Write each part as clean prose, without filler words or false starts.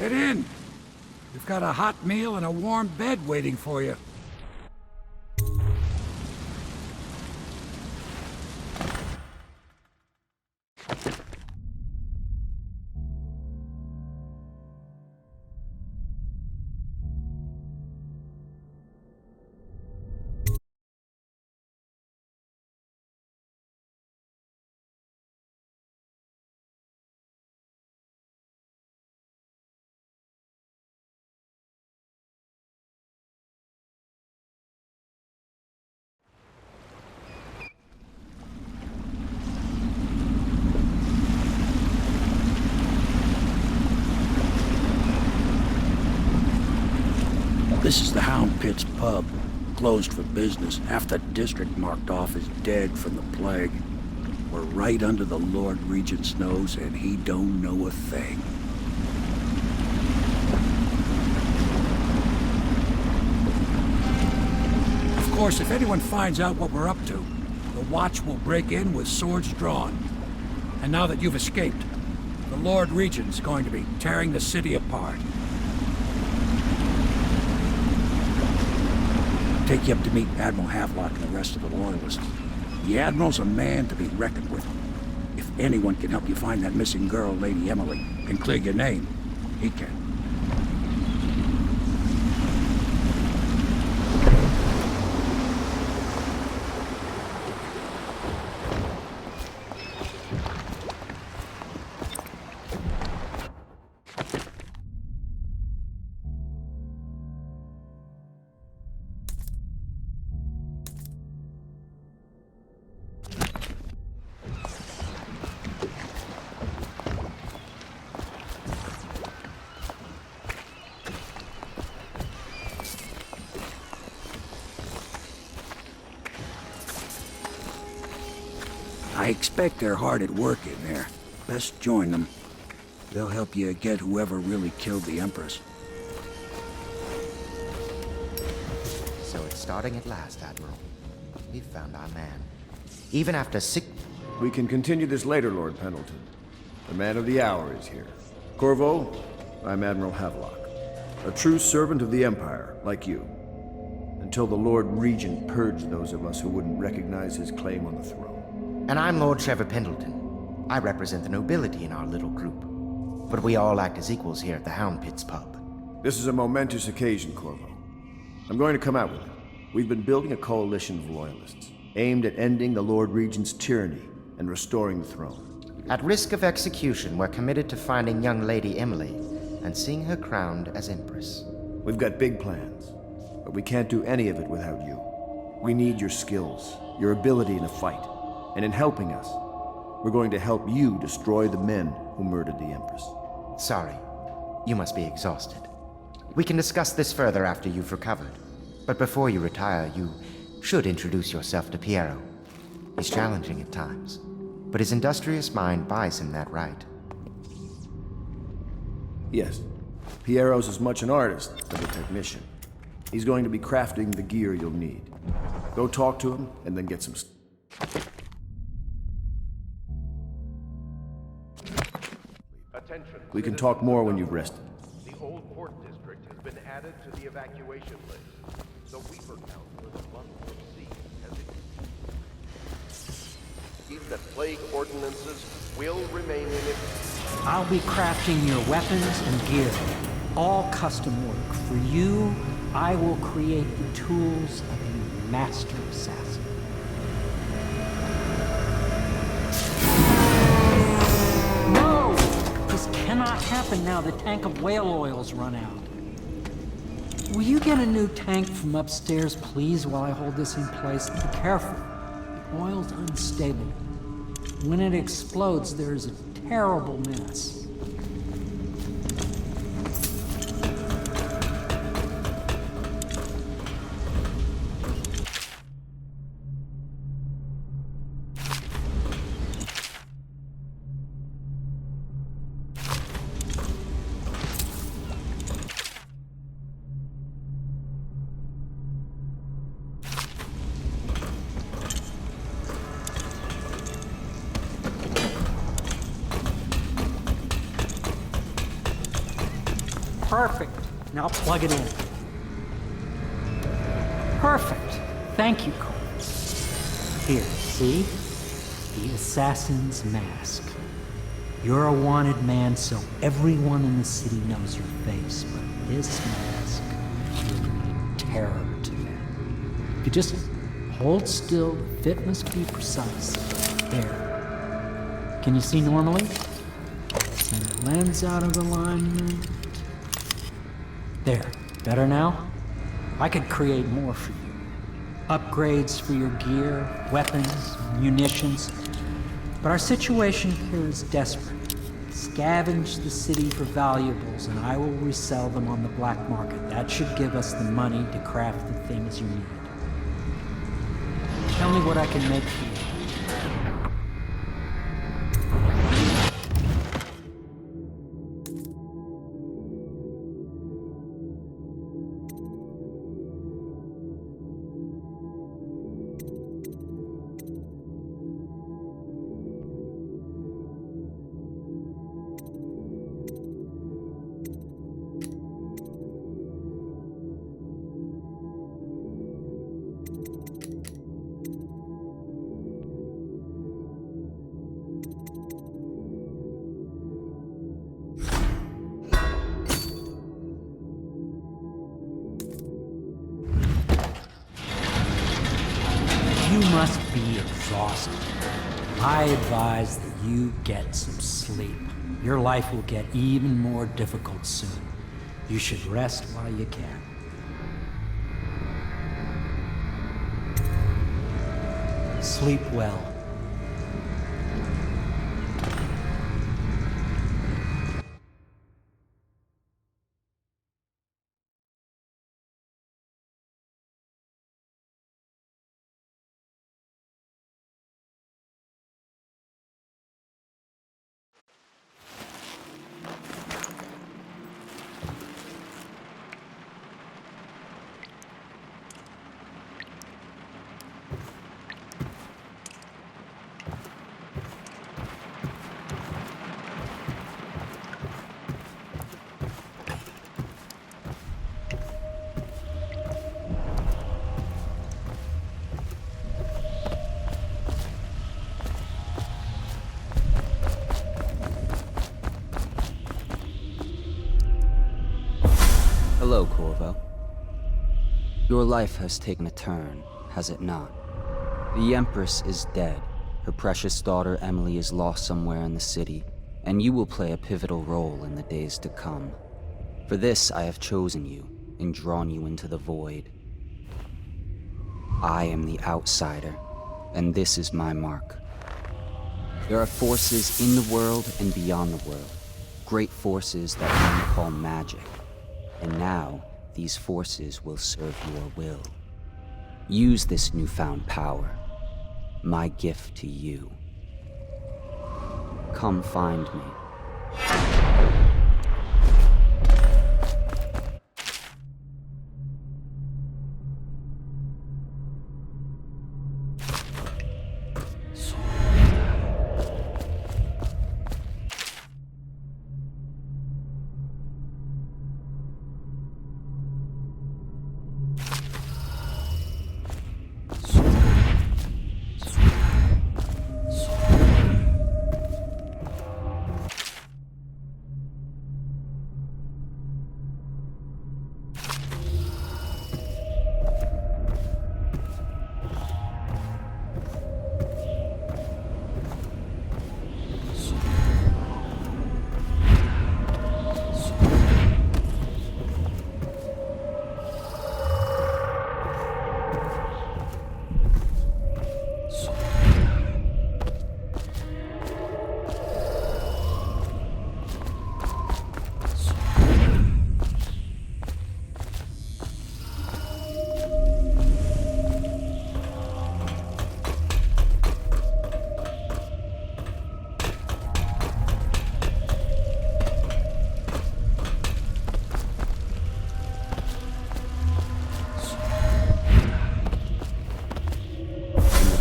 Get in. We've got a hot meal and a warm bed waiting for you. This is the Hound Pit's pub, closed for business. Half the district marked off as dead from the plague. We're right under the Lord Regent's nose, and he don't know a thing. Of course, if anyone finds out what we're up to, the Watch will break in with swords drawn. And now that you've escaped, the Lord Regent's going to be tearing the city apart. Take you up to meet Admiral Havelock and the rest of the Loyalists. The Admiral's a man to be reckoned with. If anyone can help you find that missing girl, Lady Emily, and clear your name, he can. I expect they're hard at work in there. Best join them. They'll help you get whoever really killed the Empress. So it's starting at last, Admiral. We've found our man. Even after 6... We can continue this later, Lord Pendleton. The man of the hour is here. Corvo, I'm Admiral Havelock. A true servant of the Empire, like you. Until the Lord Regent purged those of us who wouldn't recognize his claim on the throne. And I'm Lord Trevor Pendleton. I represent the nobility in our little group. But we all act as equals here at the Hound Pit's pub. This is a momentous occasion, Corvo. I'm going to come out with it. We've been building a coalition of loyalists, aimed at ending the Lord Regent's tyranny and restoring the throne. At risk of execution, we're committed to finding young Lady Emily and seeing her crowned as Empress. We've got big plans, but we can't do any of it without you. We need your skills, your ability in a fight. And in helping us, we're going to help you destroy the men who murdered the Empress. Sorry. You must be exhausted. We can discuss this further after you've recovered. But before you retire, you should introduce yourself to Piero. He's challenging at times, but his industrious mind buys him that right. Yes. Piero's as much an artist as a technician. He's going to be crafting the gear you'll need. Go talk to him, and then get some... We can talk more when you've rested. The old port district has been added to the evacuation list. The Weaver count for the month of sea has increased. That plague ordinances will remain in effect. I'll be crafting your weapons and gear. All custom work. For you, I will create the tools of a master assassin. No! This cannot happen now the tank of whale oil's run out. Will you get a new tank from upstairs, please, while I hold this in place? Be careful. The oil's unstable. When it explodes, there's a terrible mess. Perfect. Now plug it in. Perfect. Thank you, Cole. Here, see? The assassin's mask. You're a wanted man, so everyone in the city knows your face, but this mask will mean terror to them. If you just hold still, the fit must be precise. There. Can you see normally? Send the lens out of alignment. There. Better now? I could create more for you. Upgrades for your gear, weapons, munitions. But our situation here is desperate. Scavenge the city for valuables, and I will resell them on the black market. That should give us the money to craft the things you need. Tell me what I can make for you. You must be exhausted. I advise that you get some sleep. Your life will get even more difficult soon. You should rest while you can. Sleep well. Hello, Corvo. Your life has taken a turn, has it not? The Empress is dead. Her precious daughter Emily is lost somewhere in the city, and you will play a pivotal role in the days to come. For this, I have chosen you and drawn you into the void. I am the outsider, and this is my mark. There are forces in the world and beyond the world, great forces that men call magic. And now, these forces will serve your will. Use this newfound power, my gift to you. Come find me.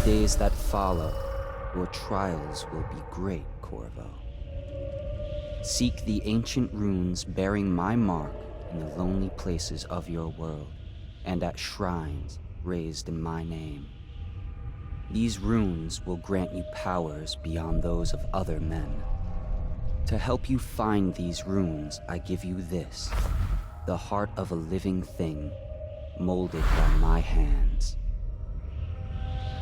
Days that follow, your trials will be great, Corvo. Seek the ancient runes bearing my mark in the lonely places of your world, and at shrines raised in my name. These runes will grant you powers beyond those of other men. To help you find these runes, I give you this, the heart of a living thing, molded by my hands.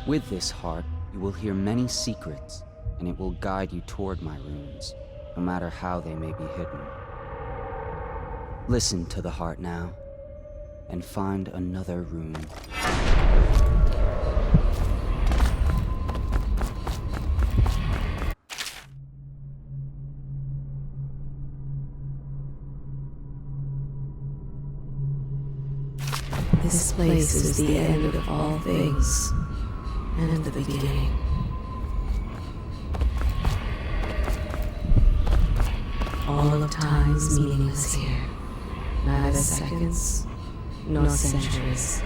With this heart, you will hear many secrets, and it will guide you toward my runes, no matter how they may be hidden. Listen to the heart now, and find another rune. This place is the end of all things, and the beginning. All of time is meaningless here. Neither seconds, nor centuries.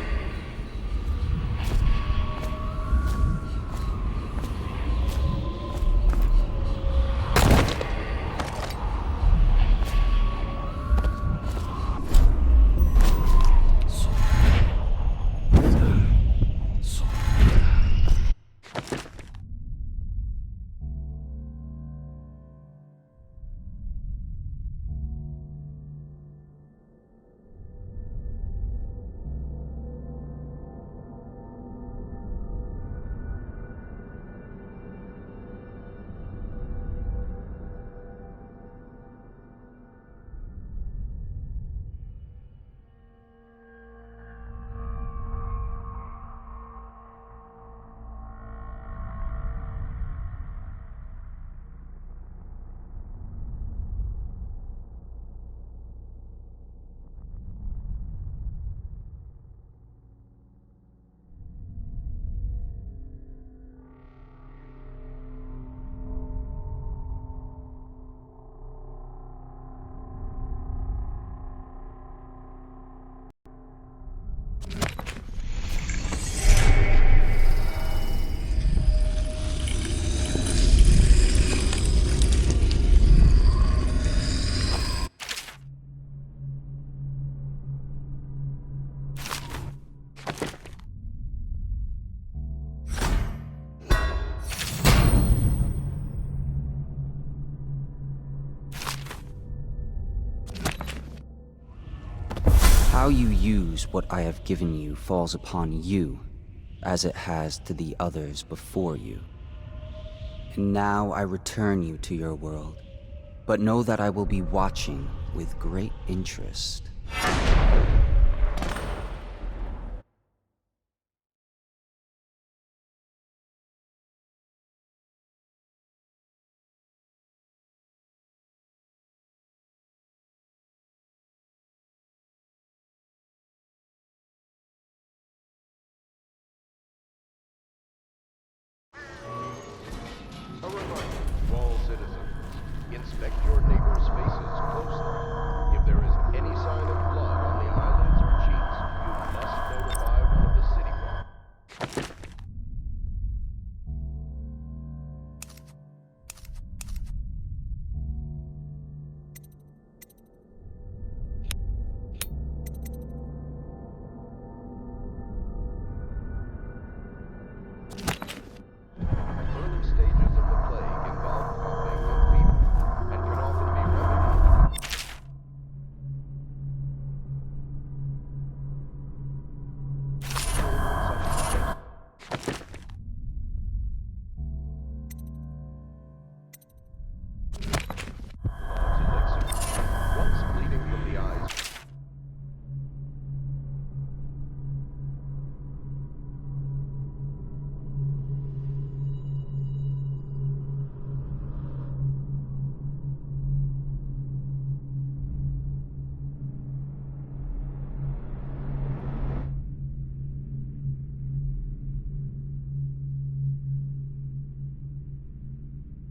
How you use what I have given you falls upon you, as it has to the others before you. And now I return you to your world, but know that I will be watching with great interest. A reminder to all citizens, inspect your neighbors' faces closely. If there is any sign of blood on the eyelids or cheeks, you must notify one of the city guard. Early stages of the plague involve coughing and fever, and can often be remedied. Once bleeding from the eyes,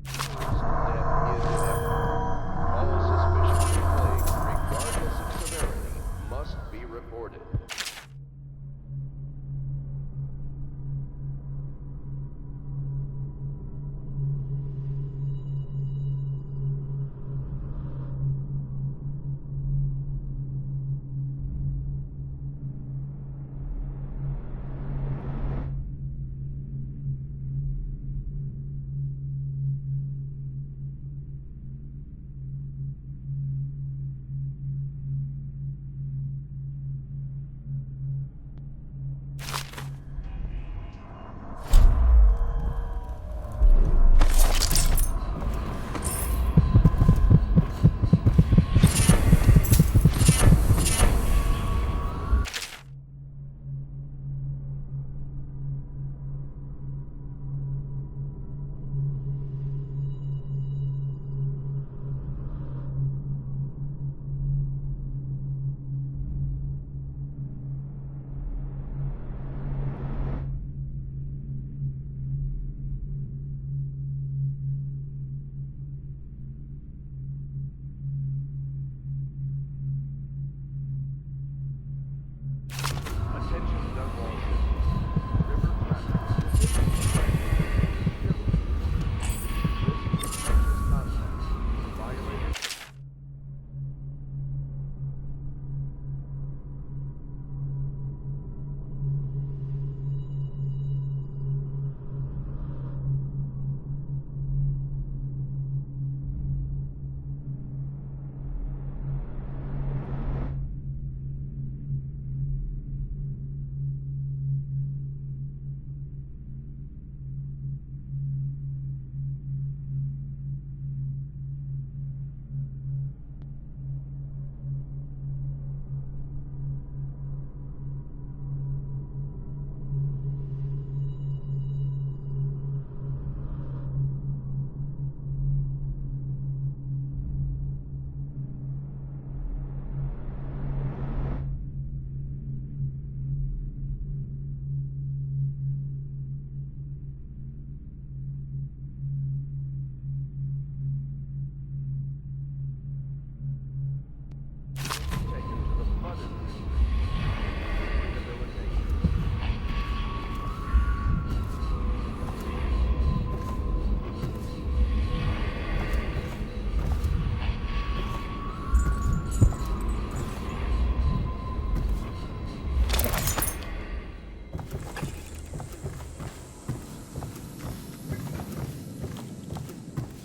death is inevitable. All suspicions of plague, regardless of severity, must be reported.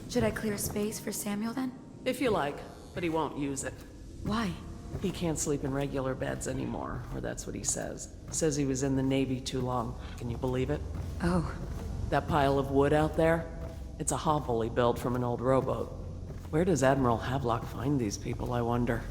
Should I clear space for Samuel then? If you like, but he won't use it. Why? He can't sleep in regular beds anymore, or that's what he says. Says he was in the Navy too long. Can you believe it? Oh, That pile of wood out there? It's a hovel he built from an old rowboat. Where does Admiral Havelock find these people, I wonder?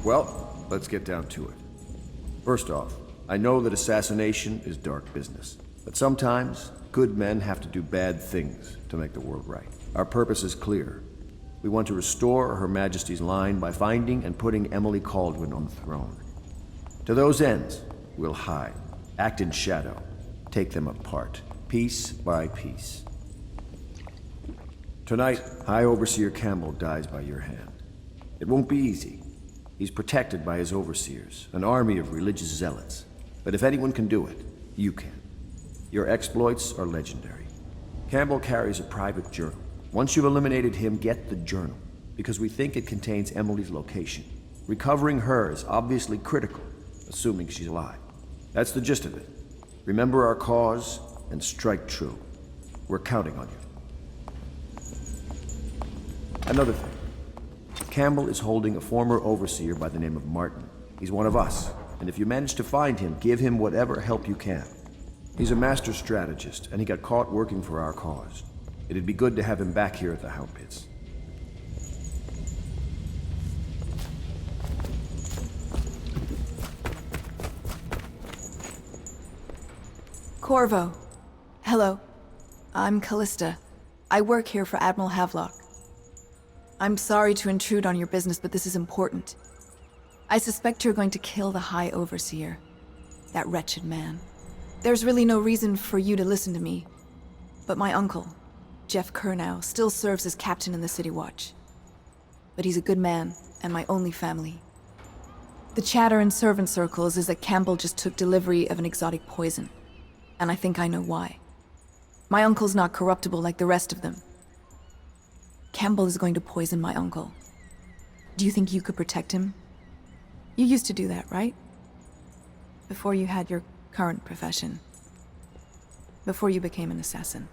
Well, let's get down to it. First off, I know that assassination is dark business, but sometimes good men have to do bad things to make the world right. Our purpose is clear. We want to restore Her Majesty's line by finding and putting Emily Kaldwin on the throne. To those ends, we'll hide, act in shadow, take them apart, piece by piece. Tonight, High Overseer Campbell dies by your hand. It won't be easy. He's protected by his overseers, an army of religious zealots. But if anyone can do it, you can. Your exploits are legendary. Campbell carries a private journal. Once you've eliminated him, get the journal, because we think it contains Emily's location. Recovering her is obviously critical, assuming she's alive. That's the gist of it. Remember our cause and strike true. We're counting on you. Another thing. Campbell is holding a former overseer by the name of Martin. He's one of us, and if you manage to find him, give him whatever help you can. He's a master strategist, and he got caught working for our cause. It'd be good to have him back here at the Hound Pits. Corvo. Hello. I'm Callista. I work here for Admiral Havelock. I'm sorry to intrude on your business, but this is important. I suspect you're going to kill the High Overseer. That wretched man. There's really no reason for you to listen to me. But my uncle, Jeff Kernow, still serves as captain in the City Watch. But he's a good man, and my only family. The chatter in servant circles is that Campbell just took delivery of an exotic poison. And I think I know why. My uncle's not corruptible like the rest of them. Campbell is going to poison my uncle. Do you think you could protect him? You used to do that, right? Before you had your current profession. Before you became an assassin.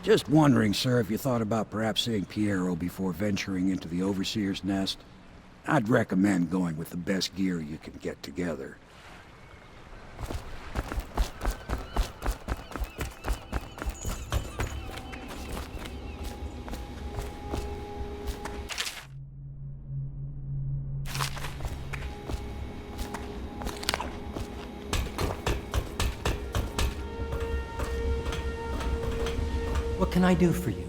Just wondering, sir, if you thought about perhaps seeing Piero before venturing into the Overseer's nest. I'd recommend going with the best gear you can get together. What can I do for you?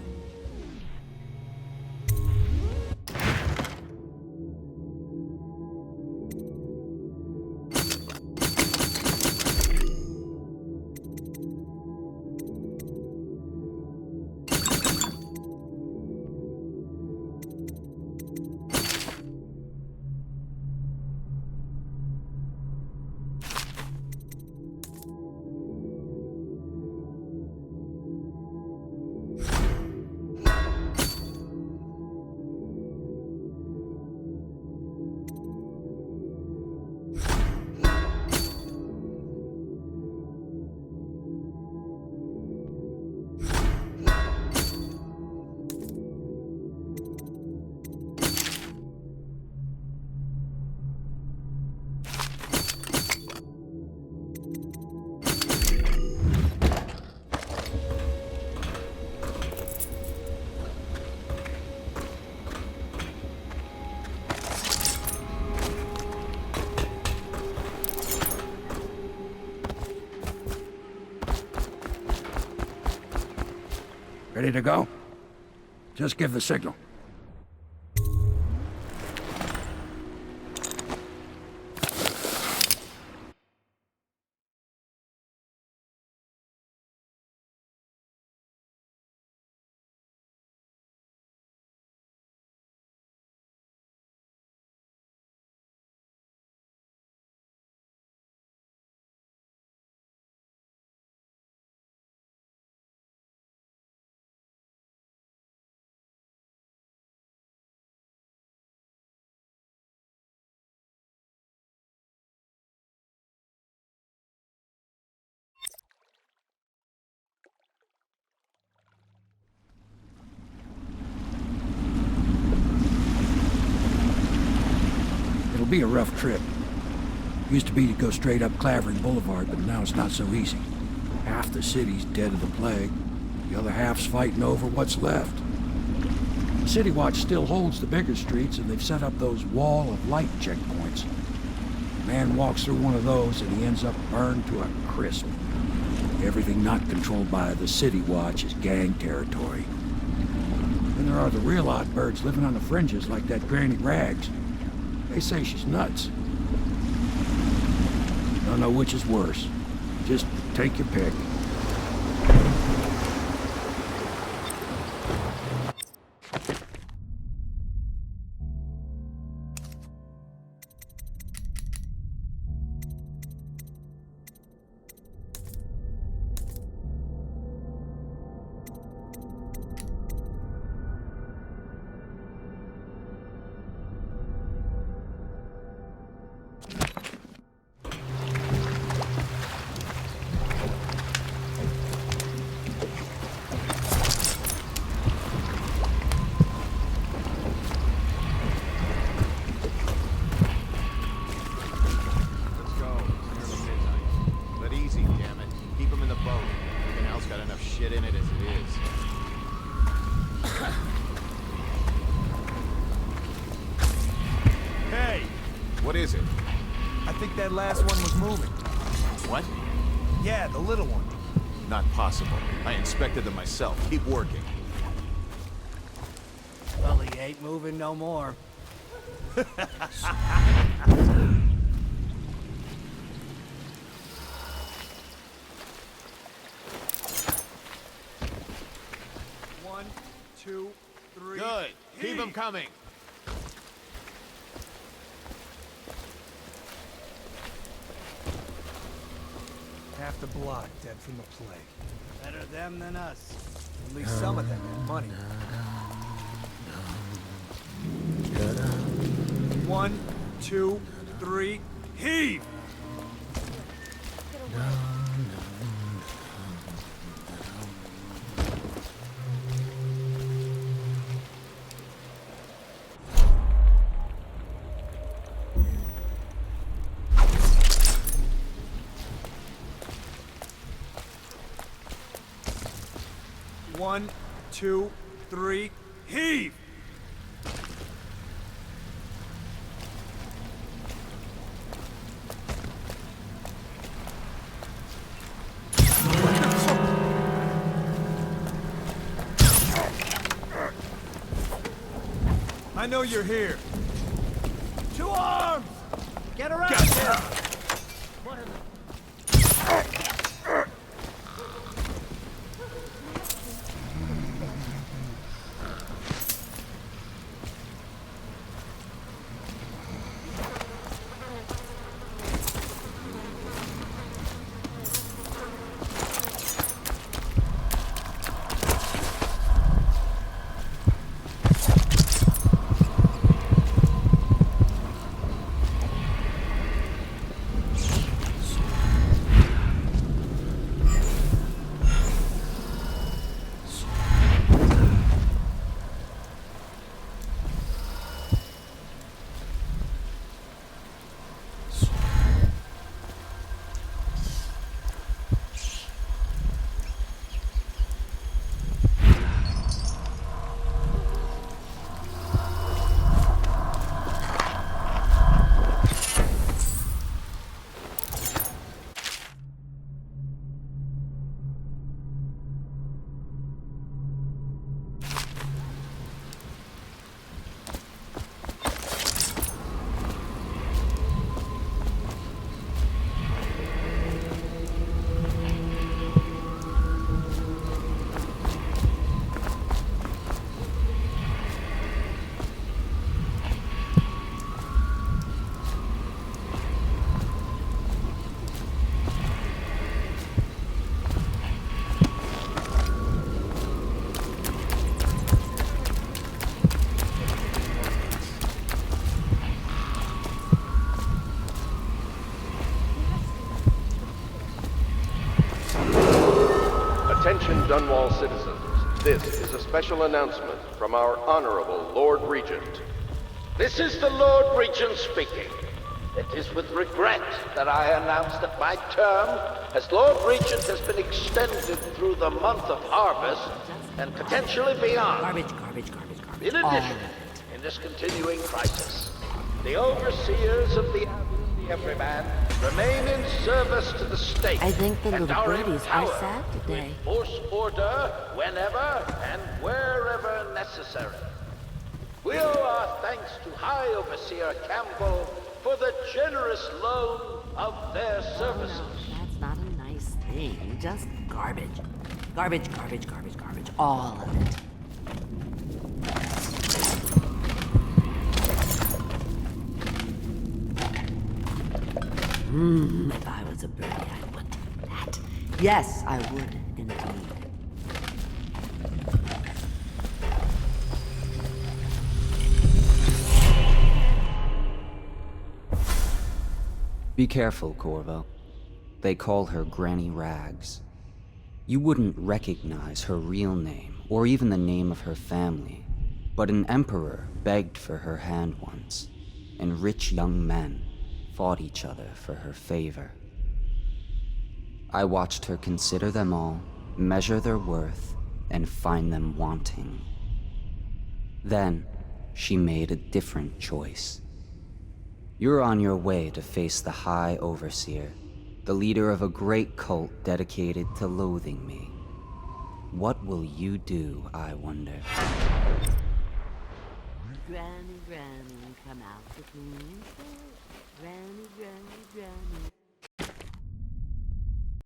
Ready to go? Just give the signal. It'll be a rough trip. Used to be to go straight up Clavering Boulevard, but now it's not so easy. Half the city's dead of the plague. The other half's fighting over what's left. City Watch still holds the bigger streets, and they've set up those wall of light checkpoints. A man walks through one of those, and he ends up burned to a crisp. Everything not controlled by the City Watch is gang territory. Then there are the real odd birds living on the fringes like that Granny Rags. They say she's nuts. Don't know which is worse. Just take your pick. What is it? I think that last one was moving. What? Yeah, the little one. Not possible. I inspected them myself. Keep working. Well, he ain't moving no more. One, two, three. Good. Keep them coming. Half the block dead from the plague. Better them than us. At least some of them had money. One, two, three, heave! 1, 2, 3, heave! I know you're here. 2 arms! Get around here! Attention Dunwall citizens. This is a special announcement from our Honorable Lord Regent. This is the Lord Regent speaking. It is with regret that I announce that my term as Lord Regent has been extended through the month of harvest and potentially beyond. Garbage. In addition, in this continuing crisis, the overseers of the Everyman remain in service to the state. I think the and little are birdies are empowered sad today. to enforce order whenever and wherever necessary. We owe our thanks to High Overseer Campbell for the generous loan of their services. That's not a nice thing. Just garbage. Garbage. All of it. If I was a birdie, I would do that. Yes, I would, indeed. Be careful, Corvo. They call her Granny Rags. You wouldn't recognize her real name, or even the name of her family, but an emperor begged for her hand once, and rich young men fought each other for her favor. I watched her consider them all, measure their worth, and find them wanting. Then, she made a different choice. You're on your way to face the High Overseer, the leader of a great cult dedicated to loathing me. What will you do, I wonder? Granny, come out with me. Granny.